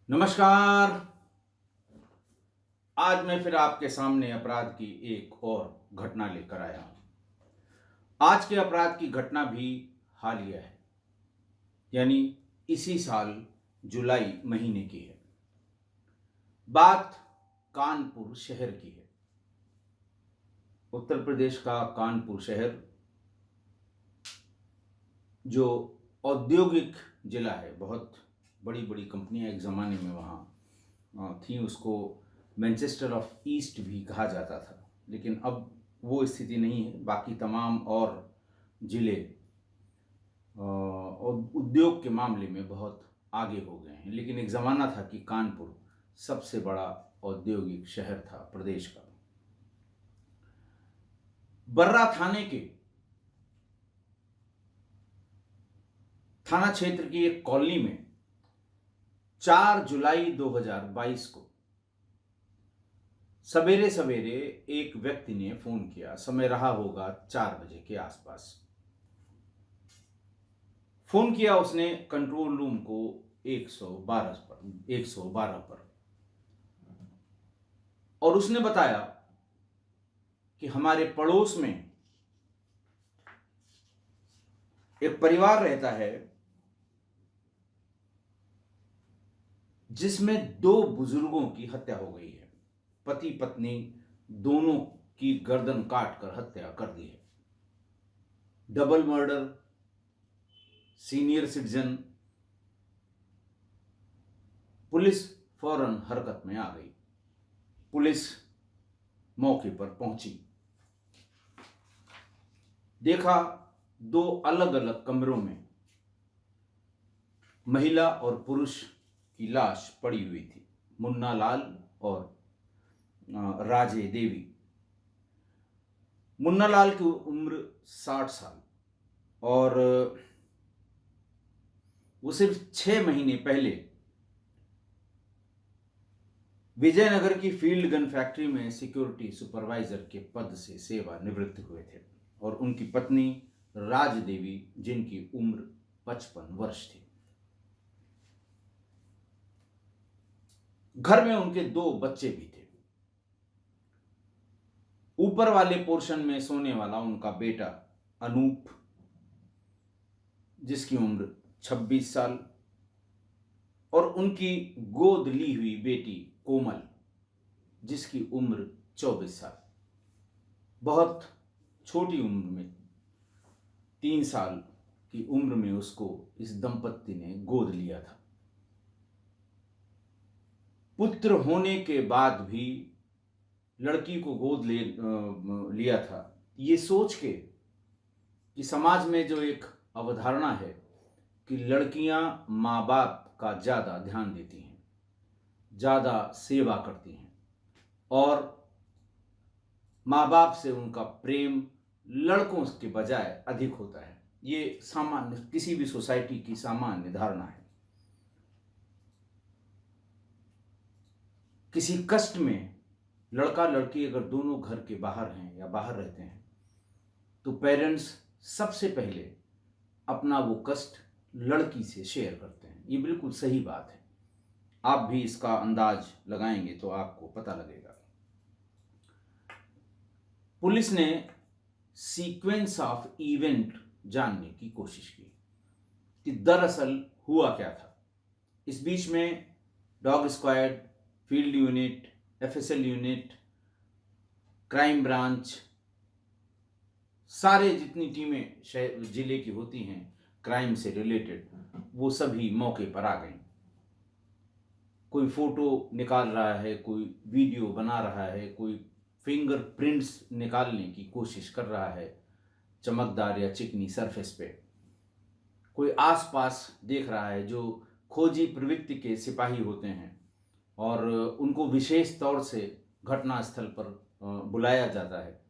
नमस्कार। आज मैं फिर आपके सामने अपराध की एक और घटना लेकर आया हूं। आज के अपराध की घटना भी हालिया है, यानी इसी साल जुलाई महीने की है। बात कानपुर शहर की है। उत्तर प्रदेश का कानपुर शहर जो औद्योगिक जिला है, बहुत बड़ी बड़ी कंपनियां एक ज़माने में वहाँ थी। उसको मैनचेस्टर ऑफ ईस्ट भी कहा जाता था, लेकिन अब वो स्थिति नहीं है। बाकी तमाम और ज़िले और उद्योग के मामले में बहुत आगे हो गए हैं, लेकिन एक ज़माना था कि कानपुर सबसे बड़ा औद्योगिक शहर था प्रदेश का। बर्रा थाने के थाना क्षेत्र की एक कॉलोनी में 4 जुलाई 2022 को सवेरे सवेरे एक व्यक्ति ने फोन किया। समय रहा होगा 4 बजे के आसपास। फोन किया उसने कंट्रोल रूम को 112 पर, और उसने बताया कि हमारे पड़ोस में एक परिवार रहता है जिसमें 2 बुजुर्गों की हत्या हो गई है। पति पत्नी दोनों की गर्दन काटकर हत्या कर दी है। Double murder, senior citizen. Police फौरन हरकत में आ गई। पुलिस मौके पर पहुंची। देखा 2 अलग अलग कमरों में महिला और पुरुष की लाश पड़ी हुई थी। मुन्ना लाल और राजे देवी। मुन्ना लाल की उम्र 60 साल, और वो सिर्फ 6 महीने पहले विजयनगर की फील्ड गन फैक्ट्री में सिक्योरिटी सुपरवाइजर के पद से सेवानिवृत्त हुए थे। और उनकी पत्नी राज देवी, जिनकी उम्र 55 वर्ष थी। घर में उनके 2 बच्चे भी थे। ऊपर वाले पोर्शन में सोने वाला उनका बेटा अनूप, जिसकी उम्र 26 साल, और उनकी गोद ली हुई बेटी कोमल, जिसकी उम्र 24 साल। बहुत छोटी उम्र में, 3 साल की उम्र में उसको इस दंपत्ति ने गोद लिया था। पुत्र होने के बाद भी लड़की को गोद लिया था, ये सोच के कि समाज में जो एक अवधारणा है कि लड़कियां माँ बाप का ज़्यादा ध्यान देती हैं, ज़्यादा सेवा करती हैं, और माँ बाप से उनका प्रेम लड़कों के बजाय अधिक होता है। ये सामान्य, किसी भी सोसाइटी की सामान्य धारणा है। किसी कष्ट में लड़का लड़की अगर दोनों घर के बाहर हैं या बाहर रहते हैं, तो पेरेंट्स सबसे पहले अपना वो कष्ट लड़की से शेयर करते हैं। ये बिल्कुल सही बात है। आप भी इसका अंदाज लगाएंगे तो आपको पता लगेगा। पुलिस ने सीक्वेंस ऑफ इवेंट जानने की कोशिश की कि दरअसल हुआ क्या था। इस बीच में dog squad, field unit, FSL unit, crime branch, सारे जितनी टीमें जिले की होती हैं क्राइम से रिलेटेड, वो सभी मौके पर आ गई। कोई फोटो निकाल रहा है, कोई वीडियो बना रहा है, कोई फिंगरप्रिंट्स निकालने की कोशिश कर रहा है चमकदार या चिकनी सरफेस पे। कोई आसपास देख रहा है। जो खोजी प्रवृत्ति के सिपाही होते हैं और उनको विशेष तौर से घटनास्थल पर बुलाया जाता है,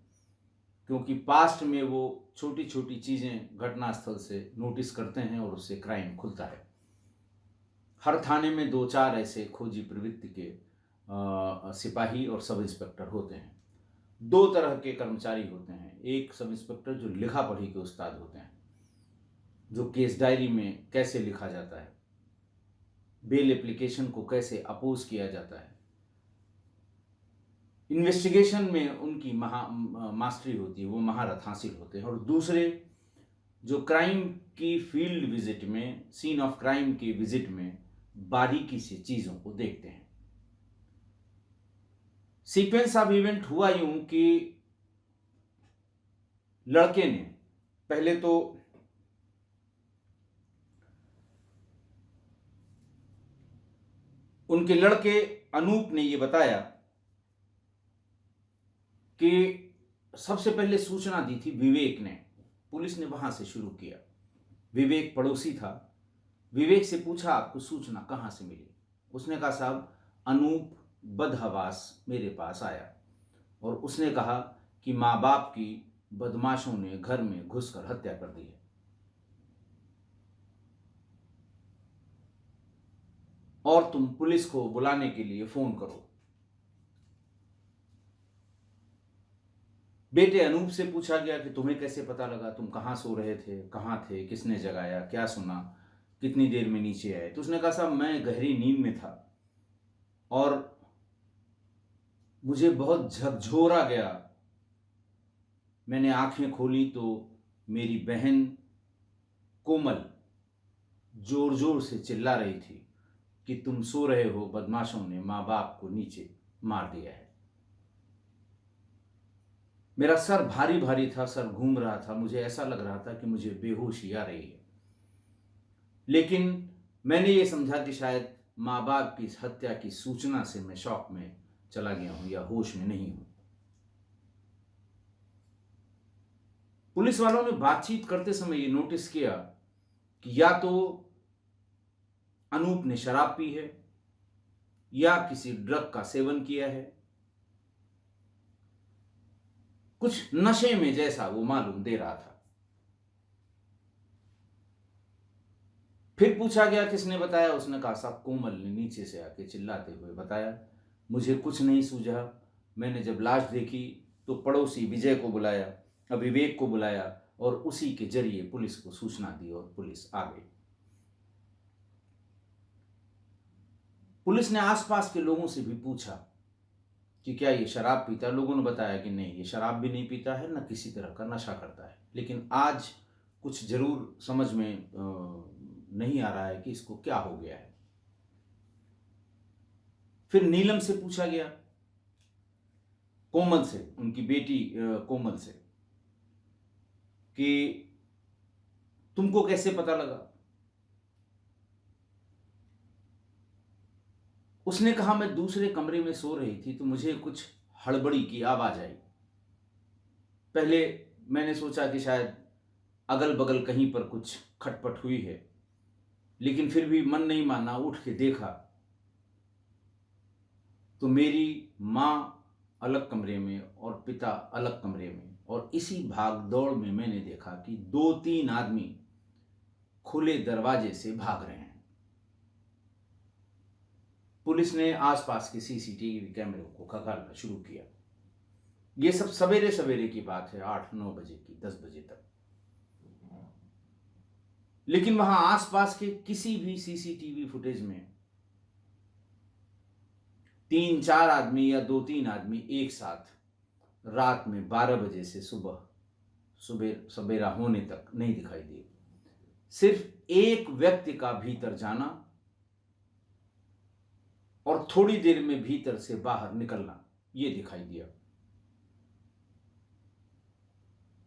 क्योंकि पास्ट में वो छोटी छोटी चीज़ें घटनास्थल से नोटिस करते हैं और उससे क्राइम खुलता है। हर थाने में 2-4 ऐसे खोजी प्रवृत्ति के सिपाही और सब इंस्पेक्टर होते हैं। 2 तरह के कर्मचारी होते हैं। एक सब इंस्पेक्टर जो लिखा पढ़ी के उस्ताद होते हैं, जो केस डायरी में कैसे लिखा जाता है, बेल एप्लीकेशन को कैसे अपोज किया जाता है। इन्वेस्टिगेशन में उनकी मास्टरी होती है, वो महारथ हासिल होते हैं। और दूसरे जो क्राइम की फील्ड विजिट में, सीन ऑफ क्राइम के विजिट में बारीकी से चीज़ों को देखते हैं। सीक्वेंस ऑफ इवेंट हुआ यूं कि लड़के ने पहले तो उनके लड़के अनूप ने ये बताया कि सबसे पहले सूचना दी थी विवेक ने। पुलिस ने वहां से शुरू किया। विवेक पड़ोसी था। विवेक से पूछा आपको सूचना कहां से मिली। उसने कहा साहब अनूप बदहवास मेरे पास आया और उसने कहा कि माँ बाप की बदमाशों ने घर में घुसकर हत्या कर दी है और तुम पुलिस को बुलाने के लिए फोन करो। बेटे अनूप से पूछा गया कि तुम्हें कैसे पता लगा, तुम कहाँ सो रहे थे, कहाँ थे, किसने जगाया, क्या सुना, कितनी देर में नीचे आए। तो उसने कहा साहब मैं गहरी नींद में था और मुझे बहुत झकझोरा गया। मैंने आंखें खोली तो मेरी बहन कोमल जोर जोर से चिल्ला रही थी कि तुम सो रहे हो, बदमाशों ने माँ बाप को नीचे मार दिया है। मेरा सर भारी भारी था, सर घूम रहा था, मुझे ऐसा लग रहा था कि मुझे बेहोशी आ रही है। लेकिन मैंने ये समझा कि शायद माँ बाप की इस हत्या की सूचना से मैं शॉक में चला गया हूं या होश में नहीं हूं। पुलिस वालों ने बातचीत करते समय ये नोटिस किया कि या तो अनूप ने शराब पी है या किसी ड्रग का सेवन किया है। कुछ नशे में जैसा वो मालूम दे रहा था। फिर पूछा गया किसने बताया। उसने कहा साहब कोमल ने नीचे से आके चिल्लाते हुए बताया। मुझे कुछ नहीं सूझा। मैंने जब लाश देखी तो पड़ोसी विजय को बुलाया, विवेक को बुलाया और उसी के जरिए पुलिस को सूचना दी और पुलिस आ गई। पुलिस ने आसपास के लोगों से भी पूछा कि क्या ये शराब पीता है। लोगों ने बताया कि नहीं, ये शराब भी नहीं पीता है, न किसी तरह का नशा करता है। लेकिन आज कुछ जरूर समझ में नहीं आ रहा है कि इसको क्या हो गया है। फिर नीलम से पूछा गया, कोमल से, उनकी बेटी कोमल से, कि तुमको कैसे पता लगा। उसने कहा मैं दूसरे कमरे में सो रही थी तो मुझे कुछ हड़बड़ी की आवाज आई। पहले मैंने सोचा कि शायद अगल बगल कहीं पर कुछ खटपट हुई है, लेकिन फिर भी मन नहीं माना। उठ के देखा तो मेरी माँ अलग कमरे में और पिता अलग कमरे में, और इसी भाग दौड़ में मैंने देखा कि 2-3 आदमी खुले दरवाजे से भाग रहे हैं। पुलिस ने आसपास के सीसीटीवी कैमरों को खंगालना शुरू किया। ये सब सवेरे सवेरे की बात है, 8-9 बजे की, 10 बजे तक। लेकिन वहां आसपास के किसी भी सीसीटीवी फुटेज में 3-4 आदमी या 2-3 आदमी एक साथ रात में 12 बजे से सवेरा होने तक नहीं दिखाई दिए। सिर्फ एक व्यक्ति का भीतर जाना और थोड़ी देर में भीतर से बाहर निकलना, ये दिखाई दिया।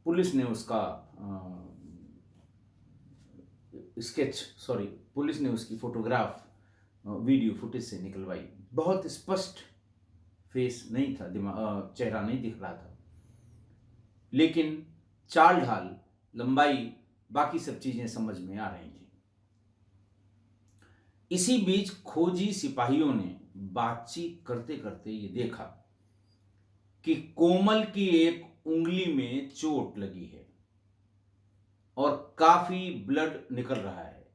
पुलिस ने उसका पुलिस ने उसकी फोटोग्राफ वीडियो फुटेज से निकलवाई। बहुत स्पष्ट फेस नहीं था, चेहरा नहीं दिख रहा था, लेकिन चाल ढाल, लंबाई, बाकी सब चीजें समझ में आ रही थी। इसी बीच खोजी सिपाहियों ने बातचीत करते करते ये देखा कि कोमल की एक उंगली में चोट लगी है और काफी ब्लड निकल रहा है।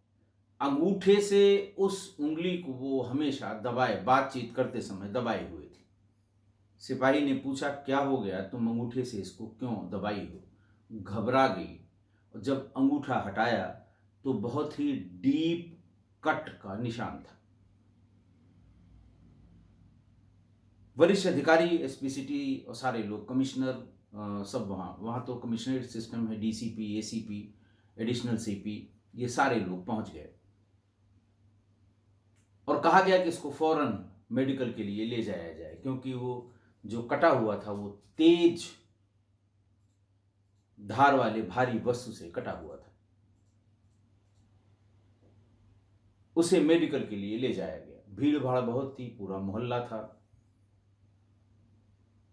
अंगूठे से उस उंगली को वो हमेशा दबाए, बातचीत करते समय दबाए हुए थे। सिपाही ने पूछा क्या हो गया, तुम अंगूठे से इसको क्यों दबाई हो। घबरा गई और जब अंगूठा हटाया तो बहुत ही डीप कट का निशान था। वरिष्ठ अधिकारी, एसपी सिटी और सारे लोग, कमिश्नर, सब वहाँ वहाँ तो कमिश्नरेट सिस्टम है, डीसीपी, एसीपी, एडिशनल सीपी, ये सारे लोग पहुँच गए और कहा गया कि इसको फौरन मेडिकल के लिए ले जाया जाए, क्योंकि वो जो कटा हुआ था वो तेज धार वाले भारी वस्तु से कटा हुआ था। उसे मेडिकल के लिए ले जाया गया। भीड़ भाड़ बहुत थी, पूरा मोहल्ला था।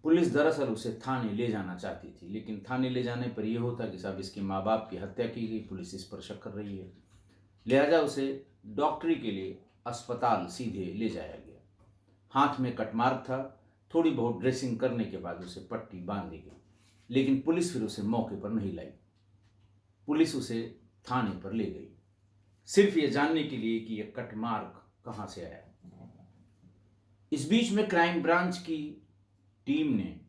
पुलिस दरअसल उसे थाने ले जाना चाहती थी, लेकिन थाने ले जाने पर यह होता कि साहब इसके माँ बाप की हत्या की गई, पुलिस इस पर शक कर रही है, लिहाजा उसे डॉक्टरी के लिए अस्पताल सीधे ले जाया गया। हाथ में कटमार्क था, थोड़ी बहुत ड्रेसिंग करने के बाद उसे पट्टी बांध दी गई, लेकिन पुलिस फिर उसे मौके पर नहीं लाई। पुलिस उसे थाने पर ले गई, सिर्फ ये जानने के लिए कि यह कटमार्क कहाँ से आया। इस बीच में क्राइम ब्रांच की टीम ने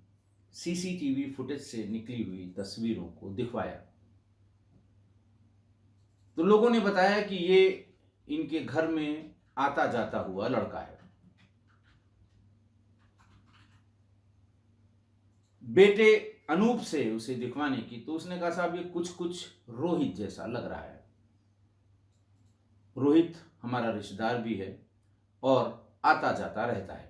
सीसीटीवी फुटेज से निकली हुई तस्वीरों को दिखवाया, तो लोगों ने बताया कि ये इनके घर में आता जाता हुआ लड़का है। बेटे अनूप से उसे दिखवाने की, तो उसने कहा साहब ये कुछ कुछ रोहित जैसा लग रहा है। रोहित हमारा रिश्तेदार भी है और आता जाता रहता है।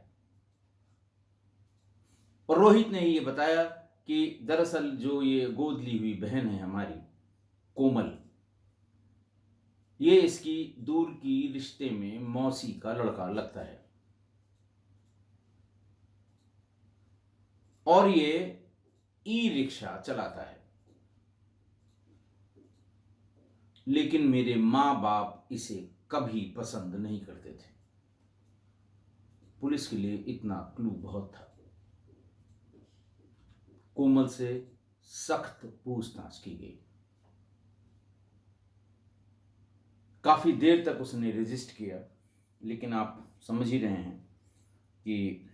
और रोहित ने ये बताया कि दरअसल जो ये गोद ली हुई बहन है हमारी कोमल, ये इसकी दूर की रिश्ते में मौसी का लड़का लगता है और ये ई रिक्शा चलाता है, लेकिन मेरे मां बाप इसे कभी पसंद नहीं करते थे। पुलिस के लिए इतना क्लू बहुत था। कोमल से सख्त पूछताछ की गई। काफी देर तक उसने रेजिस्ट किया, लेकिन आप समझ ही रहे हैं कि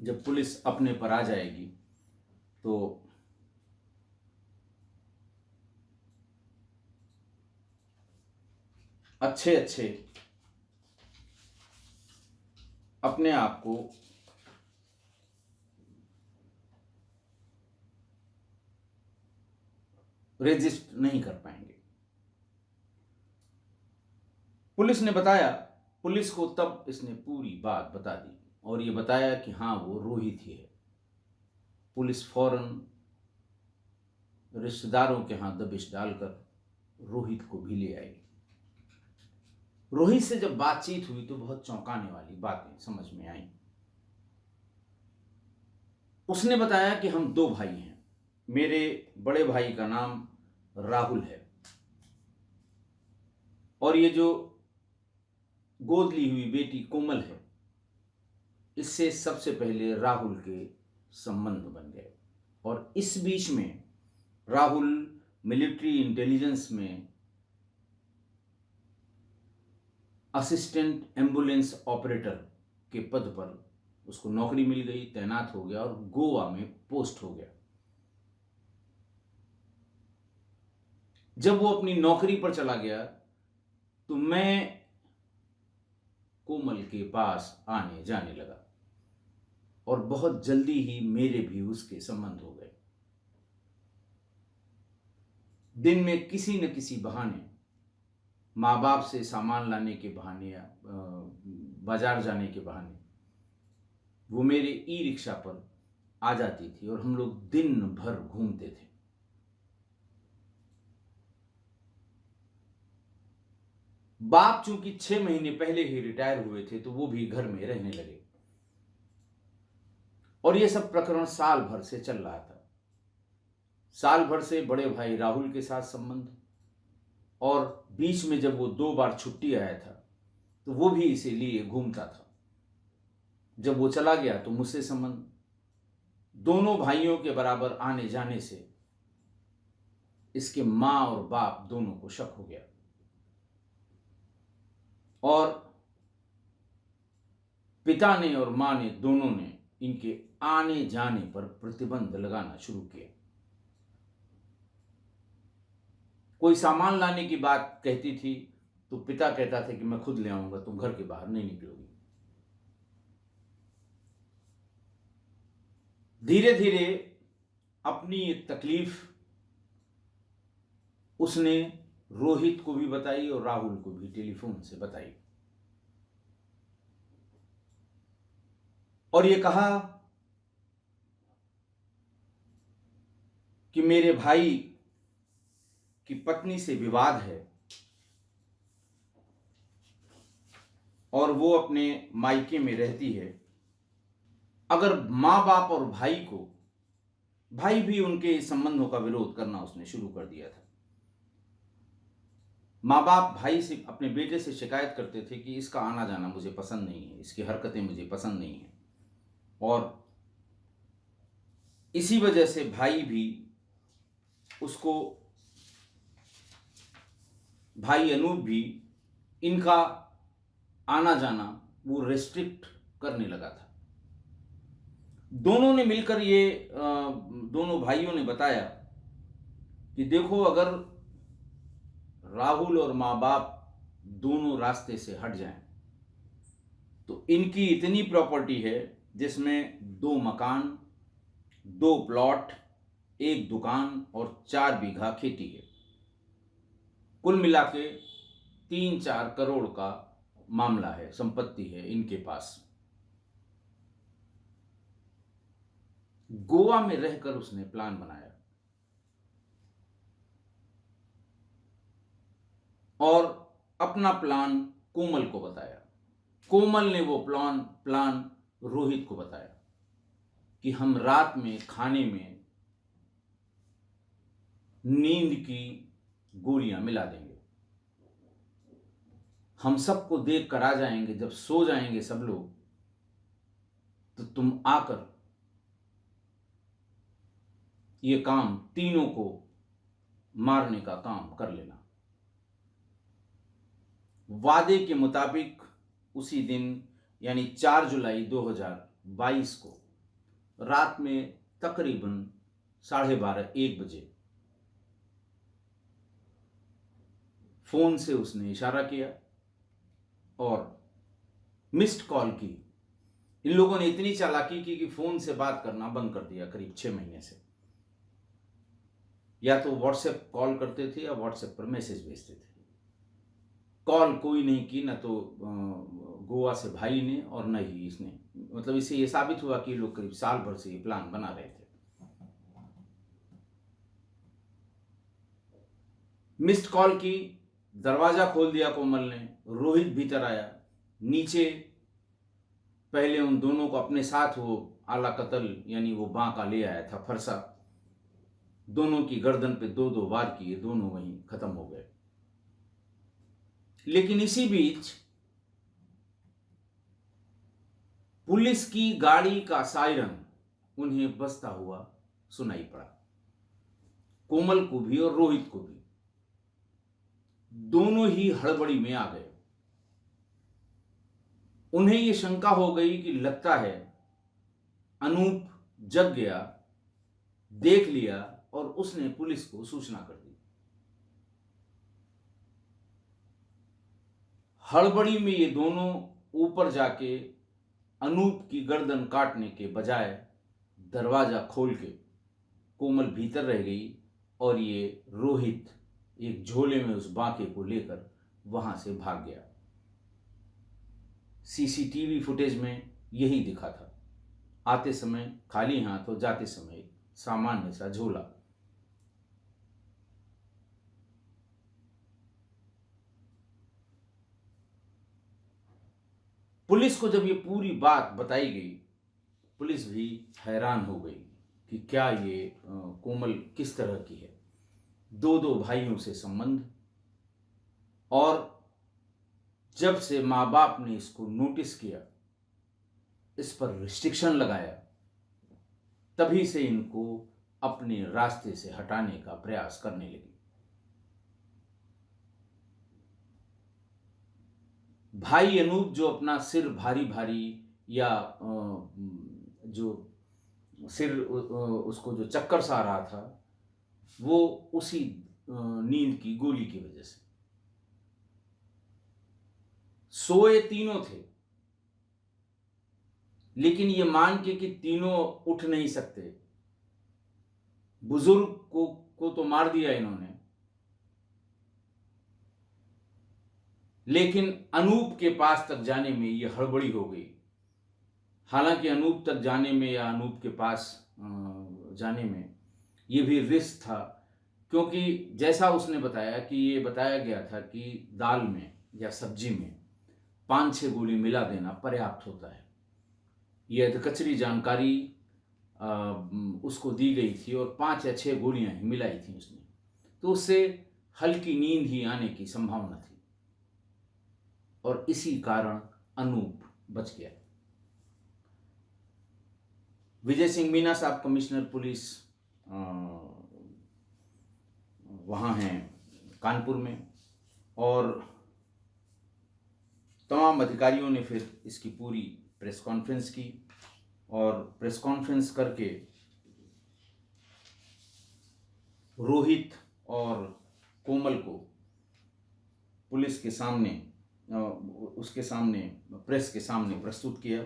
जब पुलिस अपने पर आ जाएगी तो अच्छे अच्छे अपने आप को रेजिस्ट नहीं कर पाएंगे। पुलिस ने बताया, पुलिस को तब इसने पूरी बात बता दी और ये बताया कि हाँ वो रोहित ही है। पुलिस फौरन रिश्तेदारों के हाथ दबिश डालकर रोहित को भी ले आई। रोहित से जब बातचीत हुई तो बहुत चौंकाने वाली बातें समझ में आई। उसने बताया कि हम दो भाई हैं, मेरे बड़े भाई का नाम राहुल है और ये जो गोद ली हुई बेटी कोमल है, इससे सबसे पहले राहुल के संबंध बन गए और इस बीच में राहुल मिलिट्री इंटेलिजेंस में असिस्टेंट एम्बुलेंस ऑपरेटर के पद पर उसको नौकरी मिल गई, तैनात हो गया और गोवा में पोस्ट हो गया। जब वो अपनी नौकरी पर चला गया तो मैं कोमल के पास आने जाने लगा और बहुत जल्दी ही मेरे भी उसके संबंध हो गए। दिन में किसी न किसी बहाने, माँ बाप से सामान लाने के बहाने या बाजार जाने के बहाने, वो मेरे ई रिक्शा पर आ जाती थी और हम लोग दिन भर घूमते थे। बाप चूंकि 6 महीने पहले ही रिटायर हुए थे तो वो भी घर में रहने लगे और ये सब प्रकरण साल भर से चल रहा था। साल भर से बड़े भाई राहुल के साथ संबंध, और बीच में जब वो 2 बार छुट्टी आया था तो वो भी इसे लिए घूमता था। जब वो चला गया तो मुझसे संबंध, दोनों भाइयों के बराबर आने जाने से इसके मां और बाप दोनों को शक हो गया और पिता ने और मां ने दोनों ने इनके आने जाने पर प्रतिबंध लगाना शुरू किया। कोई सामान लाने की बात कहती थी तो पिता कहता था कि मैं खुद ले आऊंगा, तुम घर के बाहर नहीं निकलोगी। धीरे धीरे अपनी ये तकलीफ उसने रोहित को भी बताई और राहुल को भी टेलीफोन से बताई और ये कहा कि मेरे भाई की पत्नी से विवाद है और वो अपने मायके में रहती है। अगर माँ बाप और भाई भी उनके संबंधों का विरोध करना उसने शुरू कर दिया था। माँ बाप भाई से अपने बेटे से शिकायत करते थे कि इसका आना जाना मुझे पसंद नहीं है, इसकी हरकतें मुझे पसंद नहीं है, और इसी वजह से भाई अनूप भी इनका आना जाना वो रेस्ट्रिक्ट करने लगा था। दोनों ने मिलकर दोनों भाइयों ने बताया कि देखो, अगर राहुल और माँ बाप दोनों रास्ते से हट जाएं तो इनकी इतनी प्रॉपर्टी है जिसमें 2 मकान, 2 प्लॉट, 1 दुकान और 4 बीघा खेती है। कुल मिला के 3-4 करोड़ का मामला है, संपत्ति है इनके पास। गोवा में रहकर उसने प्लान बनाया और अपना प्लान कोमल को बताया। कोमल ने वो प्लान रोहित को बताया कि हम रात में खाने में नींद की गोलियां मिला देंगे, हम सबको देख कर आ जाएंगे, जब सो जाएंगे सब लोग तो तुम आकर ये काम तीनों को मारने का काम कर लेना। वादे के मुताबिक उसी दिन यानी 4 जुलाई 2022 को रात में तकरीबन 12:30-1 बजे फोन से उसने इशारा किया और मिस्ड कॉल की। इन लोगों ने इतनी चालाकी की कि फोन से बात करना बंद कर दिया करीब 6 महीने से। या तो व्हाट्सएप कॉल करते थे या व्हाट्सएप पर मैसेज भेजते थे। कॉल कोई नहीं की, न तो गोवा से भाई ने और न ही इसने। मतलब इससे ये साबित हुआ कि लोग करीब साल भर से ये प्लान बना रहे थे। मिस्ड कॉल की, दरवाजा खोल दिया कोमल ने, रोहित भीतर आया। नीचे पहले उन दोनों को अपने साथ वो आला कत्ल यानी वो बांका ले आया था, फरसा। दोनों की गर्दन पे 2-2 वार किए, दोनों वहीं खत्म हो गए। लेकिन इसी बीच पुलिस की गाड़ी का सायरन उन्हें बजता हुआ सुनाई पड़ा, कोमल को भी और रोहित को भी। दोनों ही हड़बड़ी में आ गए। उन्हें यह शंका हो गई कि लगता है अनूप जग गया, देख लिया और उसने पुलिस को सूचना कर दी। हड़बड़ी में ये दोनों ऊपर जाके अनूप की गर्दन काटने के बजाय दरवाजा खोल के कोमल भीतर रह गई और ये रोहित एक झोले में उस बांके को लेकर वहां से भाग गया। सीसीटीवी फुटेज में यही दिखा था, आते समय खाली हाथ और जाते समय सामान्य सा झोला। पुलिस को जब ये पूरी बात बताई गई, पुलिस भी हैरान हो गई कि क्या ये कोमल किस तरह की है। 2-2 भाइयों से संबंध, और जब से माँ बाप ने इसको नोटिस किया, इस पर रिस्ट्रिक्शन लगाया, तभी से इनको अपने रास्ते से हटाने का प्रयास करने लगी। भाई अनूप जो अपना सिर भारी भारी या जो सिर उसको जो चक्कर सा आ रहा था, वो उसी नींद की गोली की वजह से। सोए तीनों थे, लेकिन ये मान के कि तीनों उठ नहीं सकते, बुजुर्ग को तो मार दिया इन्होंने, लेकिन अनूप के पास तक जाने में ये हड़बड़ी हो गई। हालांकि अनूप तक जाने में या अनूप के पास जाने में ये भी रिस्क था, क्योंकि जैसा उसने बताया कि ये बताया गया था कि दाल में या सब्जी में 5-6 गोली मिला देना पर्याप्त होता है। ये अधकचरी जानकारी उसको दी गई थी और 5 या 6 गोलियां ही मिलाई थी उसने, तो उससे हल्की नींद ही आने की संभावना थी और इसी कारण अनूप बच गया। विजय सिंह मीना साहब कमिश्नर पुलिस वहाँ हैं कानपुर में, और तमाम अधिकारियों ने फिर इसकी पूरी प्रेस कॉन्फ्रेंस की और प्रेस कॉन्फ्रेंस करके रोहित और कोमल को पुलिस के सामने उसके सामने प्रेस के सामने प्रस्तुत किया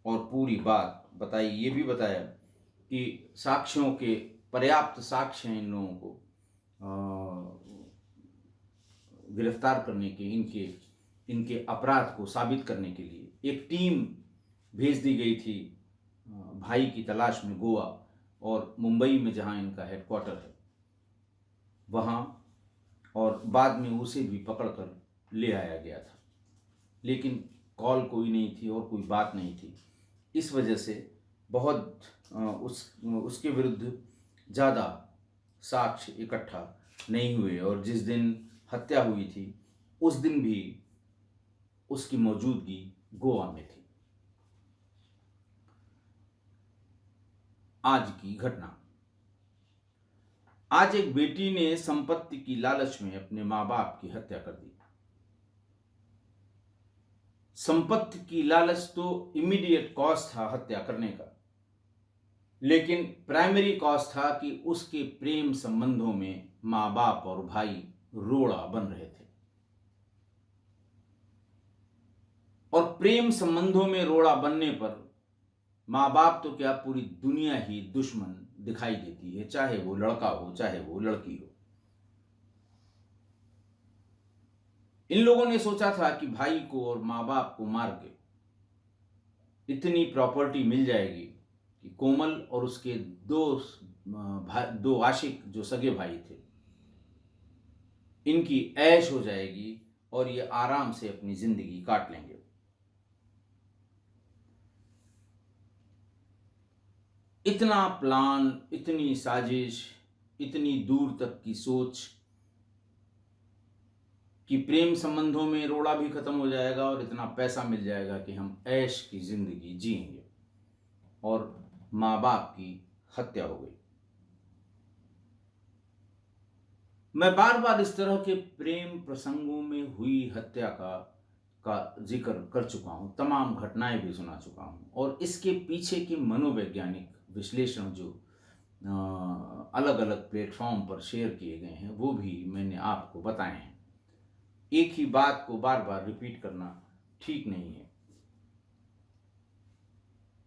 और पूरी बात बताई। ये भी बताया कि साक्ष्यों के पर्याप्त साक्ष्य हैं इन लोगों को गिरफ्तार करने के, इनके अपराध को साबित करने के लिए एक टीम भेज दी गई थी भाई की तलाश में गोवा और मुंबई में जहां इनका हेडक्वार्टर है वहां, और बाद में उसे भी पकड़कर ले आया गया था, लेकिन कॉल कोई नहीं थी और कोई बात नहीं थी। इस वजह से बहुत उसके विरुद्ध ज़्यादा साक्ष्य इकट्ठा नहीं हुए और जिस दिन हत्या हुई थी उस दिन भी उसकी मौजूदगी गोवा में थी। आज की घटना, आज एक बेटी ने संपत्ति की लालच में अपने मां बाप की हत्या कर दी। संपत्ति की लालच तो इमीडिएट कॉज था हत्या करने का, लेकिन प्राइमरी कॉज था कि उसके प्रेम संबंधों में मां बाप और भाई रोड़ा बन रहे थे, और प्रेम संबंधों में रोड़ा बनने पर मां बाप तो क्या पूरी दुनिया ही दुश्मन दिखाई देती है, चाहे वो लड़का हो चाहे वो लड़की हो। इन लोगों ने सोचा था कि भाई को और मां बाप को मार के इतनी प्रॉपर्टी मिल जाएगी कि कोमल और उसके दो आशिक जो सगे भाई थे इनकी ऐश हो जाएगी और ये आराम से अपनी जिंदगी काट लेंगे। इतना प्लान, इतनी साजिश, इतनी दूर तक की सोच कि प्रेम संबंधों में रोड़ा भी खत्म हो जाएगा और इतना पैसा मिल जाएगा कि हम ऐश की जिंदगी जिएंगे, और मां बाप की हत्या हो गई। मैं बार बार इस तरह के प्रेम प्रसंगों में हुई हत्या का जिक्र कर चुका हूं, तमाम घटनाएं भी सुना चुका हूं, और इसके पीछे के मनोवैज्ञानिक विश्लेषण जो अलग अलग प्लेटफॉर्म पर शेयर किए गए हैं वो भी मैंने आपको बताए हैं। एक ही बात को बार बार रिपीट करना ठीक नहीं है,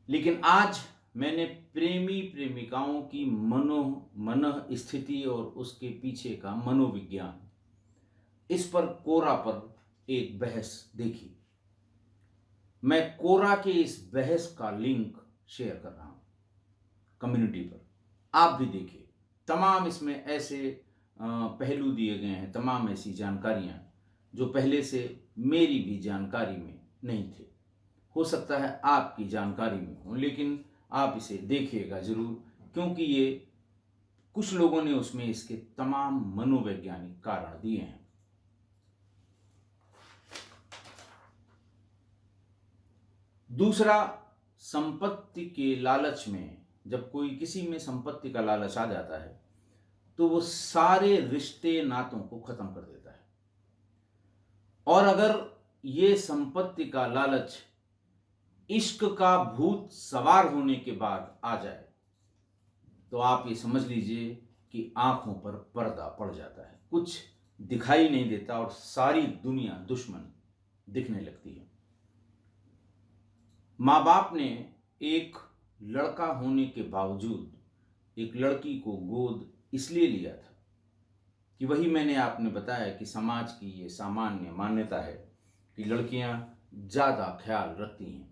लेकिन आज मैंने प्रेमी प्रेमिकाओं की मन स्थिति और उसके पीछे का मनोविज्ञान, इस पर कोरा पर एक बहस देखी। मैं कोरा के इस बहस का लिंक शेयर कर रहा हूं कम्युनिटी पर, आप भी देखिए। तमाम इसमें ऐसे पहलू दिए गए हैं, तमाम ऐसी जानकारियां जो पहले से मेरी भी जानकारी में नहीं थे, हो सकता है आपकी जानकारी में हो, लेकिन आप इसे देखिएगा जरूर, क्योंकि ये कुछ लोगों ने उसमें इसके तमाम मनोवैज्ञानिक कारण दिए हैं। दूसरा, संपत्ति के लालच में, जब कोई किसी में संपत्ति का लालच आ जाता है तो वो सारे रिश्ते नातों को खत्म कर देता है, और अगर ये संपत्ति का लालच इश्क का भूत सवार होने के बाद आ जाए तो आप ये समझ लीजिए कि आंखों पर पर्दा पड़ जाता है, कुछ दिखाई नहीं देता और सारी दुनिया दुश्मन दिखने लगती है। माँ बाप ने एक लड़का होने के बावजूद एक लड़की को गोद इसलिए लिया था कि वही मैंने आपने बताया कि समाज की ये सामान्य मान्यता है कि लड़कियां ज़्यादा ख्याल रखती हैं,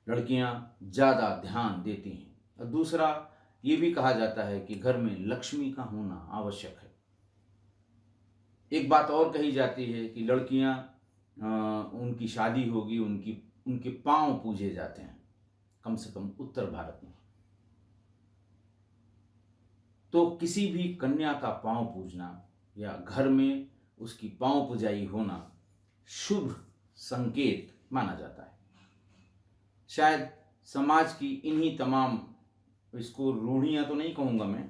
लड़कियां ज़्यादा ध्यान देती हैं। और दूसरा ये भी कहा जाता है कि घर में लक्ष्मी का होना आवश्यक है। एक बात और कही जाती है कि लड़कियां उनकी शादी होगी, उनके पांव पूजे जाते हैं, कम से कम उत्तर भारत में। तो किसी भी कन्या का पांव पूजना या घर में उसकी पांव पुजाई होना शुभ संकेत माना जाता है। शायद समाज की इन्हीं तमाम, इसको रूढ़ियां तो नहीं कहूंगा मैं,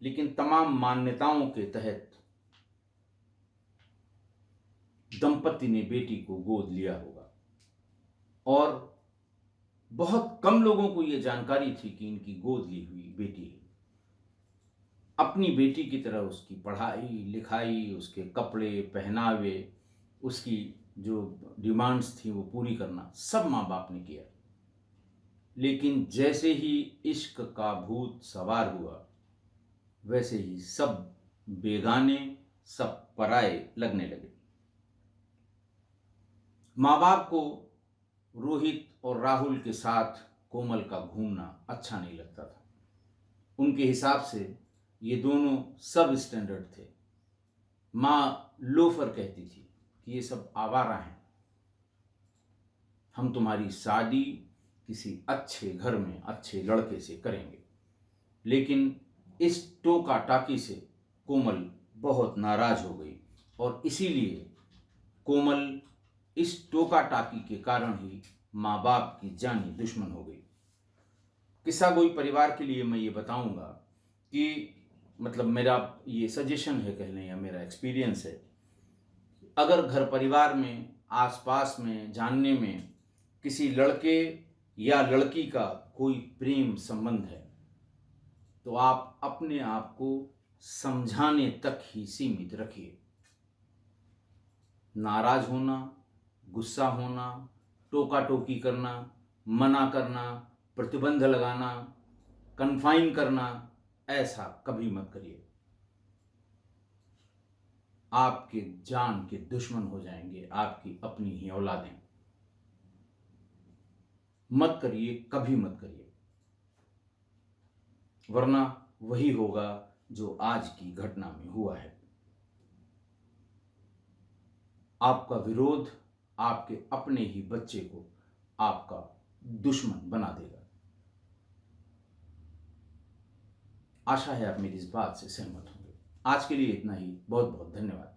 लेकिन तमाम मान्यताओं के तहत दंपति ने बेटी को गोद लिया होगा। और बहुत कम लोगों को यह जानकारी थी कि इनकी गोद ली हुई बेटी है। अपनी बेटी की तरह उसकी पढ़ाई लिखाई, उसके कपड़े पहनावे, उसकी जो डिमांड्स थी वो पूरी करना सब माँ बाप ने किया। लेकिन जैसे ही इश्क का भूत सवार हुआ, वैसे ही सब बेगाने, सब पराये लगने लगे। माँ बाप को रोहित और राहुल के साथ कोमल का घूमना अच्छा नहीं लगता था। उनके हिसाब से ये दोनों सब स्टैंडर्ड थे। माँ लोफर कहती थी कि ये सब आवारा हैं। हम तुम्हारी शादी किसी अच्छे घर में अच्छे लड़के से करेंगे। लेकिन इस टोका टाकी से कोमल बहुत नाराज हो गई और इसीलिए कोमल इस टोका टाकी के कारण ही माँ बाप की जानी दुश्मन हो गई। किस्सा गोई परिवार के लिए मैं ये बताऊंगा कि मतलब मेरा ये सजेशन है कहने, या मेरा एक्सपीरियंस है, अगर घर परिवार में आसपास में जानने में किसी लड़के या लड़की का कोई प्रेम संबंध है तो आप अपने आप को समझाने तक ही सीमित रखिए। नाराज होना, गुस्सा होना, टोका टोकी करना, मना करना, प्रतिबंध लगाना, कन्फाइन करना, ऐसा कभी मत करिए। आपके जान के दुश्मन हो जाएंगे आपकी अपनी ही औलादें। मत करिए, कभी मत करिए, वरना वही होगा जो आज की घटना में हुआ है। आपका विरोध आपके अपने ही बच्चे को आपका दुश्मन बना देगा। आशा है आप मेरी इस बात से सहमत होंगे। आज के लिए इतना ही। बहुत बहुत धन्यवाद।